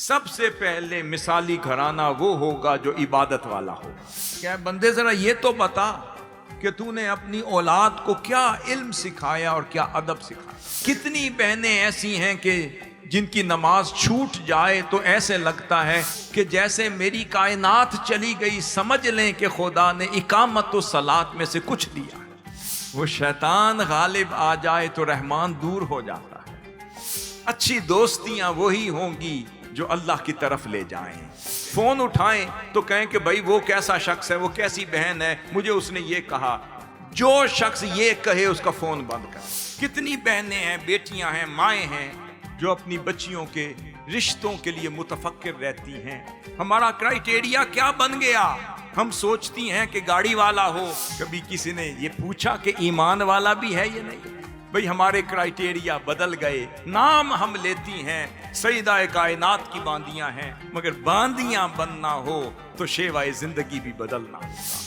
سب سے پہلے مثالی گھرانہ وہ ہوگا جو عبادت والا ہو. کیا بندے ذرا یہ تو بتا کہ تو نے اپنی اولاد کو کیا علم سکھایا اور کیا ادب سکھایا. کتنی بہنیں ایسی ہیں کہ جن کی نماز چھوٹ جائے تو ایسے لگتا ہے کہ جیسے میری کائنات چلی گئی، سمجھ لیں کہ خدا نے اقامت و صلاۃ میں سے کچھ دیا. وہ شیطان غالب آ جائے تو رحمان دور ہو جاتا ہے. اچھی دوستیاں وہی ہوں گی جو اللہ کی طرف لے جائیں. فون اٹھائیں تو کہیں کہ بھائی وہ کیسا شخص ہے، وہ کیسی بہن ہے، مجھے اس نے یہ کہا. جو شخص یہ کہے اس کا فون بند کر. کتنی بہنیں ہیں، بیٹیاں ہیں، مائیں ہیں جو اپنی بچیوں کے رشتوں کے لیے متفکر رہتی ہیں. ہمارا کرائیٹیریا کیا بن گیا؟ ہم سوچتی ہیں کہ گاڑی والا ہو. کبھی کسی نے یہ پوچھا کہ ایمان والا بھی ہے یا نہیں؟ بھئی ہمارے کرائیٹیریا بدل گئے. نام ہم لیتی ہیں، سیدہ کائنات کی باندیاں ہیں، مگر باندیاں بننا ہو تو شیوہ زندگی بھی بدلنا ہوگا.